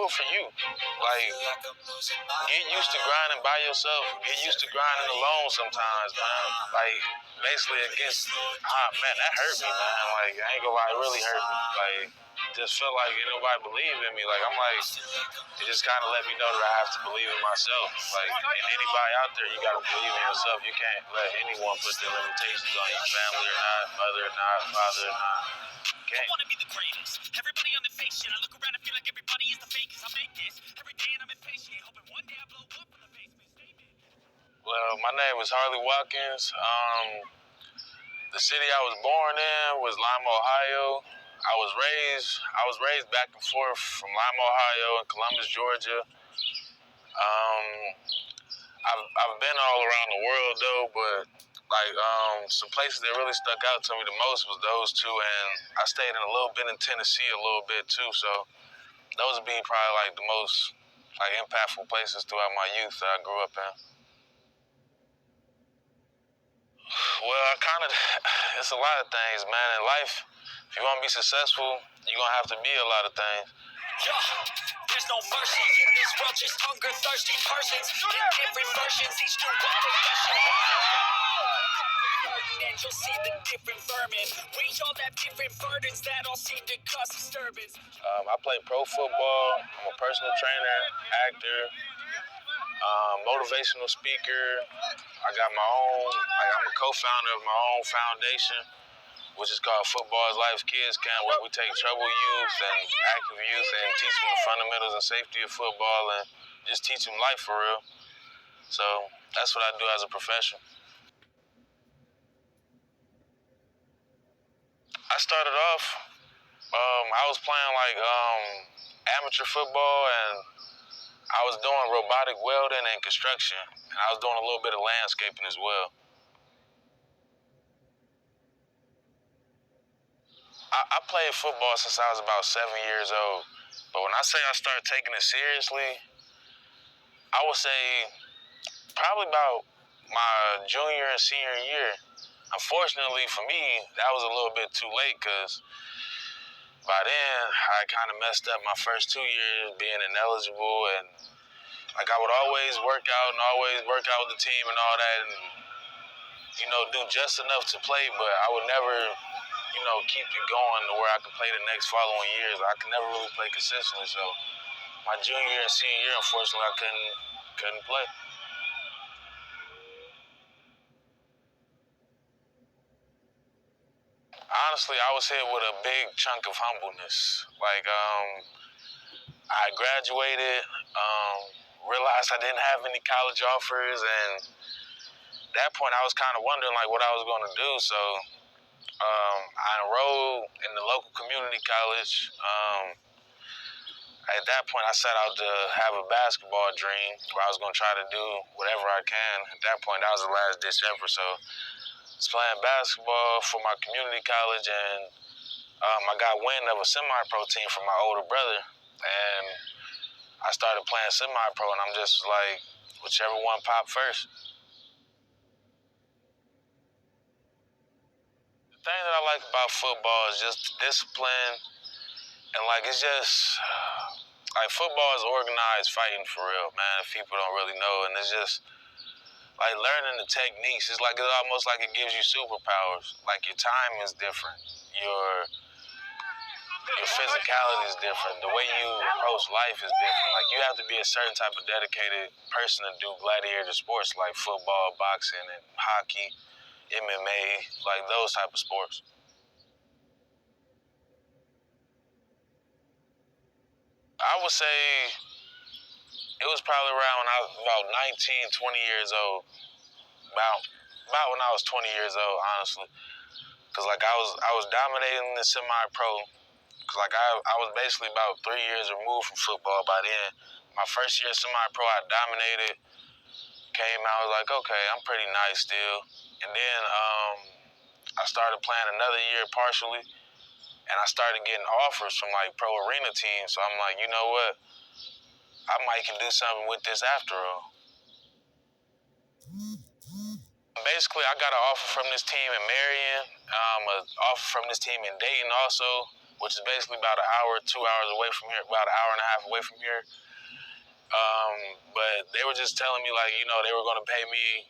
it for you. Like, get used to grinding by yourself. Get used to grinding alone sometimes, man. Like, basically against, man, that hurt me, man. Like, I ain't gonna lie, it really hurt me. Like, just felt like ain't nobody believed in me. Like, I'm like, it just kind of let me know that I have to believe in myself. Like, and anybody out there, you gotta believe in yourself. You can't let anyone put their limitations on you, family or not, mother or not, father or not. I wanna be the greatest. Everybody on the fake shit. I look around and feel like everybody is the fakest. I make this every day and I'm impatient, hoping one day I blow up from the basement. Well, my name is Harley Watkins. The city I was born in was Lima, Ohio. I was raised back and forth from Lima, Ohio and Columbus, Georgia. I've been all around the world though, but like some places that really stuck out to me the most was those two, and I stayed in a little bit in Tennessee a little bit too. So those would be probably like the most like impactful places throughout my youth that I grew up in. Well, it's a lot of things, man. In life, if you want to be successful, you're gonna have to be a lot of things. Yo, there's no mercy in this world, just hunger, thirsty persons in different versions, each new revelation. And you'll see the different vermin. We all have different burdens that all seem to cause disturbance. I play pro football. I'm a personal trainer, actor, motivational speaker. I got my own, like I'm a co-founder of my own foundation, which is called Football is Life's Kids Camp, where we take troubled youth and active youth and teach them the fundamentals and safety of football and just teach them life for real. So that's what I do as a profession. I started off, I was playing like amateur football, and I was doing robotic welding and construction, and I was doing a little bit of landscaping as well. I played football since I was about 7 years old, but when I say I started taking it seriously, I would say probably about my junior and senior year. Unfortunately for me, that was a little bit too late because by then I kind of messed up my first 2 years being ineligible, and like I would always work out with the team and all that, and do just enough to play, but I would never keep it going to where I could play the next following years. I could never really play consistently. So my junior and senior year, unfortunately, I couldn't play. Honestly, I was hit with a big chunk of humbleness. Like, I graduated, realized I didn't have any college offers, and at that point I was kind of wondering like what I was going to do. So I enrolled in the local community college. At that point, I set out to have a basketball dream where I was going to try to do whatever I can. At that point, that was the last ditch effort. So I was playing basketball for my community college, and I got wind of a semi-pro team from my older brother. And I started playing semi-pro, and I'm just like, whichever one popped first. The thing that I like about football is just the discipline, and like it's just like football is organized fighting for real, man. If people don't really know, and it's just like learning the techniques. It's almost like it gives you superpowers. Like your time is different, your physicality is different, the way you approach life is different. Like you have to be a certain type of dedicated person to do gladiator sports like football, boxing, and hockey, MMA, like those type of sports. I would say it was probably around when I was about 19, 20 years old. About when I was 20 years old, honestly. Cause like I was dominating the semi-pro. Cause like I was basically about 3 years removed from football by then. My first year semi-pro, I dominated. Came out, I was like, okay, I'm pretty nice still. And then I started playing another year partially, and I started getting offers from like pro arena teams. So I'm like, you know what? I might can do something with this after all. Basically, I got an offer from this team in Marion, an offer from this team in Dayton also. which is basically about an hour, 2 hours away from here, about an hour and a half away from here. But they were just telling me, like, you know, they were going to pay me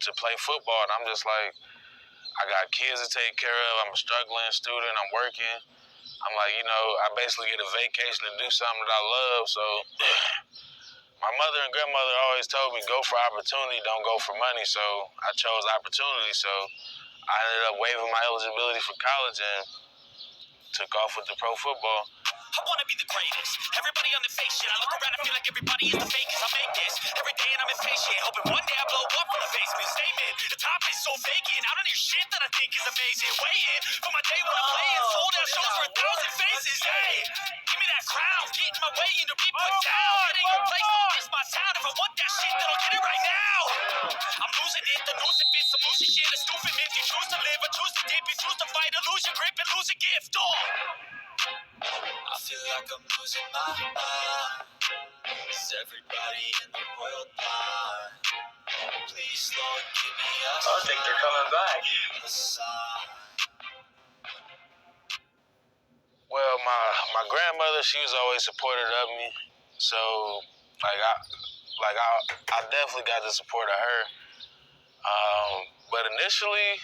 to play football. And I'm just like, I got kids to take care of. I'm a struggling student. I'm working. I'm like, you know, I basically get a vacation to do something that I love. So my mother and grandmother always told me, go for opportunity, don't go for money. So I chose opportunity. So I ended up waiving my eligibility for college and took off with the pro football. I wanna be the greatest. Everybody on the fake shit. I look around and feel like everybody is the fakest. I make this every day and I'm impatient. Hoping one day I blow up from the basement. Statement, the top is so vacant. I don't hear shit that I think is amazing. Waiting for my day when I'm playing. Sold out shows for 1,000 faces. Hey, give me that crown. Get in my way and to be put down. It ain't your place, don't miss my town. If I want that shit, then I'll get it right now. I'm losing it, the news if it's some losing shit. A stupid myth, you choose to live or choose to dip. You choose to fight or lose your grip and lose a gift. I feel like I'm losing my mind. Is everybody in the world blind? Please, Lord, give me a sign. I think they're coming back. A sign. Well, my grandmother, she was always supportive of me. So, I definitely got the support of her. But initially,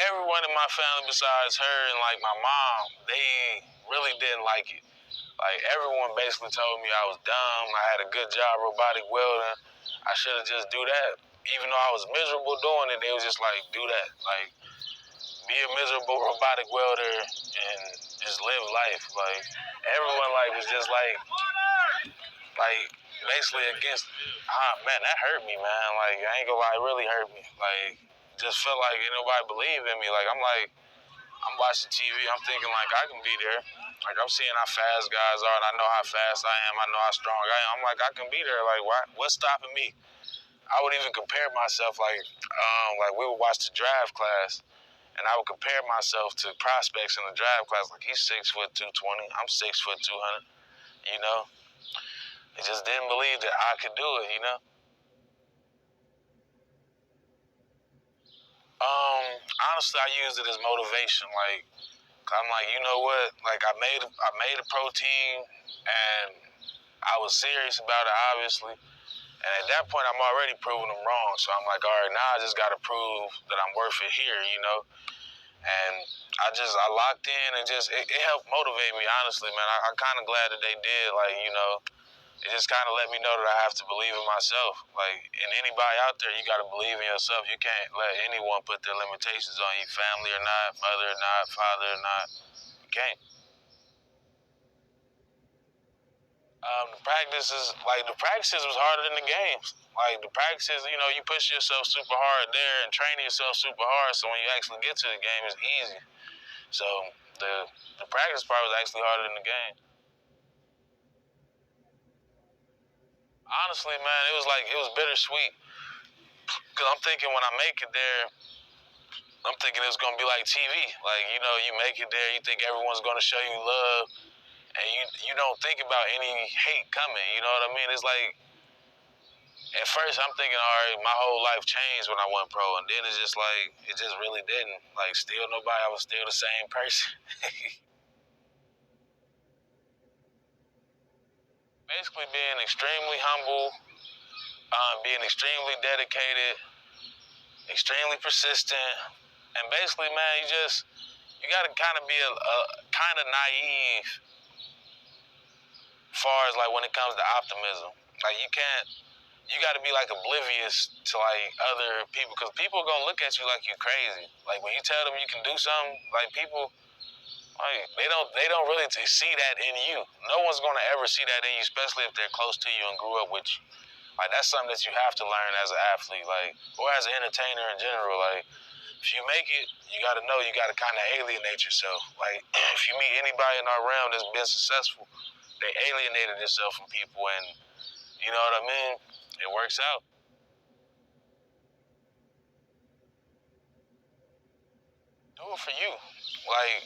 everyone in my family besides her and like my mom, they really didn't like it. Like everyone basically told me I was dumb. I had a good job robotic welding. I should have just do that. Even though I was miserable doing it, they was just like, do that. Like, be a miserable robotic welder and just live life. Like everyone was just like basically against. Man, that hurt me, man. Like I ain't gonna lie, it really hurt me. Like just felt like ain't nobody believe in me. Like I'm watching TV. I'm thinking like I can be there. Like I'm seeing how fast guys are, and I know how fast I am. I know how strong I am. I'm like I can be there. Like what's stopping me? I would even compare myself like we would watch the draft class. And I would compare myself to prospects in the draft class. Like he's 6'220", I'm 6'200". You know, they just didn't believe that I could do it. You know. Honestly, I used it as motivation. Like I'm like, you know what? Like I made a pro team, and I was serious about it, obviously. And at that point, I'm already proving them wrong. So I'm like, all right, now I just got to prove that I'm worth it here. You know. And I locked in and it helped motivate me, honestly, man. I'm kind of glad that they did. Like, you know, it just kind of let me know that I have to believe in myself. Like, and anybody out there, you got to believe in yourself. You can't let anyone put their limitations on you, family or not, mother or not, father or not. You can't. The practices was harder than the games. Like, the practices, you know, you push yourself super hard there and training yourself super hard, so when you actually get to the game, it's easy. So the practice part was actually harder than the game. Honestly, man, it was bittersweet. Cause I'm thinking when I make it there, I'm thinking it's gonna be like TV. Like, you know, you make it there, you think everyone's gonna show you love, and you don't think about any hate coming. You know what I mean? It's like at first I'm thinking, all right, my whole life changed when I went pro, and then it's just like it just really didn't. Like, still nobody. I was still the same person. Basically being extremely humble, being extremely dedicated, extremely persistent, and basically, man, you got to kind of be a kind of naive as far as like when it comes to optimism. Like you got to be like oblivious to like other people, because people are gonna look at you like you crazy. Like when you tell them you can do something, like people. Like, they don't really see that in you. No one's gonna ever see that in you, especially if they're close to you and grew up with you. Like that's something that you have to learn as an athlete, like, or as an entertainer in general. Like, if you make it, you got to know you got to kind of alienate yourself. Like, if you meet anybody in our realm that's been successful, they alienated themselves from people, and you know what I mean. It works out. Do it for you. Like,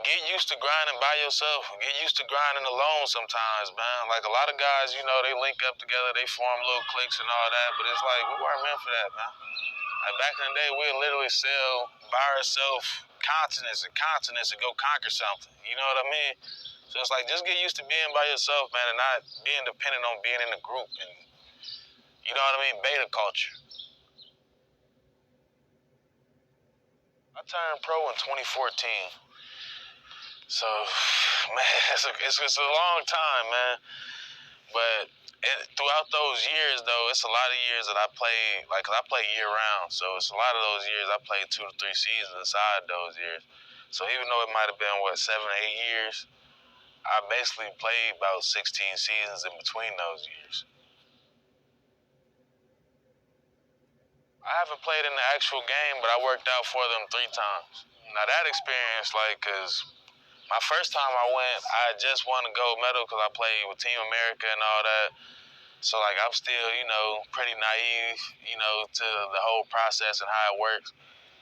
get used to grinding by yourself. Get used to grinding alone sometimes, man. Like a lot of guys, you know, they link up together, they form little cliques and all that, but it's like we weren't meant for that, man. Like back in the day, we'd literally sell by ourselves continents and continents and go conquer something. You know what I mean? So it's like just get used to being by yourself, man, and not being dependent on being in a group. And you know what I mean? Beta culture. I turned pro in 2014. So, man, it's a long time, man. But throughout those years, though, it's a lot of years that I played, like, 'cause I play year round. So it's a lot of those years I played 2 to 3 seasons inside those years. So even though it might have been, 7 or 8 years, I basically played about 16 seasons in between those years. I haven't played in the actual game, but I worked out for them 3 times. Now that experience, like, 'cause my first time I went, I just won a gold medal because I played with Team America and all that. So, like, I'm still, pretty naive, to the whole process and how it works.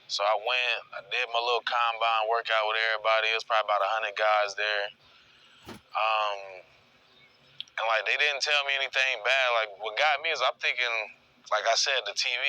So I went, I did my little combine workout with everybody. It was probably about 100 guys there. And, like, they didn't tell me anything bad. Like, what got me is I'm thinking, like I said, the TV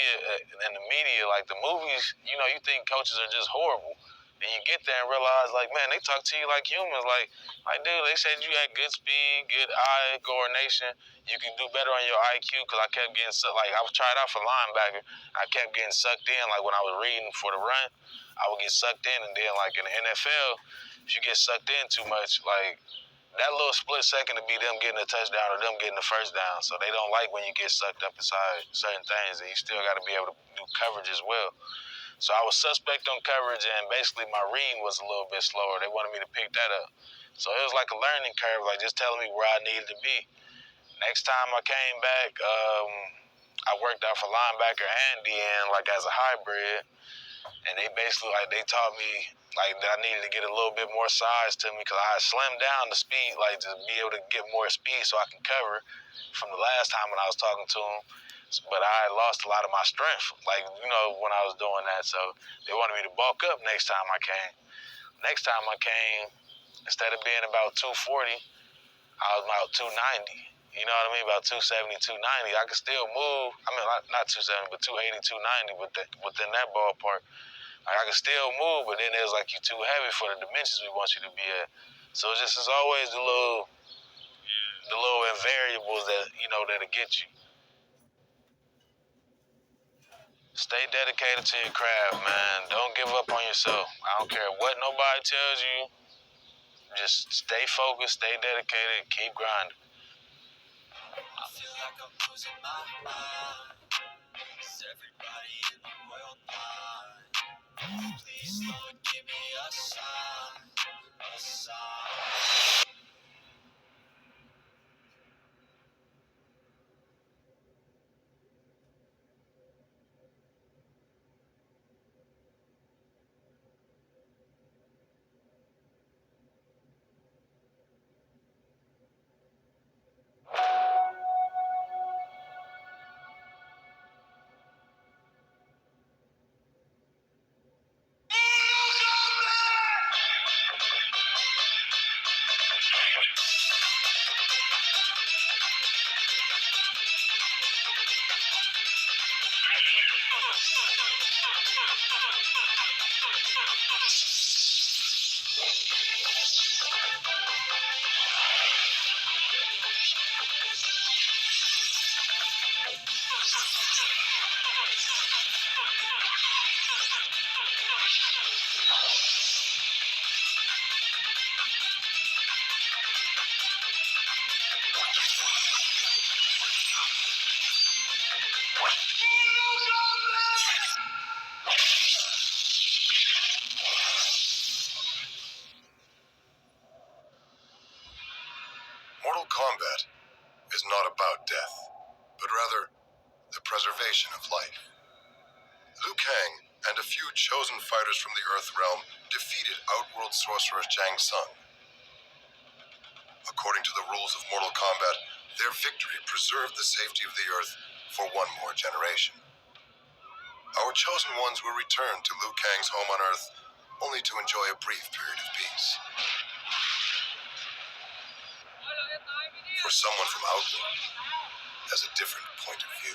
and the media, like the movies, you think coaches are just horrible. And you get there and realize, like, man, they talk to you like humans. Like, dude, they said you had good speed, good eye coordination. You can do better on your IQ because I kept getting, like, I was tried out for linebacker. I kept getting sucked in. Like, when I was reading for the run, I would get sucked in. And then, like, in the NFL, if you get sucked in too much, like, that little split second to be them getting a touchdown or them getting the first down. So they don't like when you get sucked up inside certain things. And you still got to be able to do coverage as well. So I was suspect on coverage, and basically my reading was a little bit slower. They wanted me to pick that up. So it was like a learning curve, like just telling me where I needed to be. Next time I came back, I worked out for linebacker and DN, like as a hybrid. And they basically, like, they taught me, like, that I needed to get a little bit more size to me because I had slimmed down the speed, like, to be able to get more speed so I can cover from the last time when I was talking to them. But I had lost a lot of my strength, like, when I was doing that. So they wanted me to bulk up next time I came. Next time I came, instead of being about 240, I was about 290. You know what I mean? About 270, 290. I could still move. I mean, not 270, but 280, 290 within that ballpark. Like, I could still move, but then it was like you're too heavy for the dimensions we want you to be at. So it's always the little invariables that'll get you. Stay dedicated to your craft, man. Don't give up on yourself. I don't care what nobody tells you. Just stay focused, stay dedicated, keep grinding. I feel like I'm losing my mind. Is everybody in the world blind? Please, Lord, give me a sign, a sign. Mortal Kombat is not about death, but rather the preservation of life. Liu Kang and a few chosen fighters from the Earth realm defeated Outworld sorcerer Shang Tsung. According to the rules of Mortal Kombat, their victory preserved the safety of the Earth for one more generation. Our chosen ones will return to Liu Kang's home on Earth only to enjoy a brief period of peace. For someone from Outworld has a different point of view.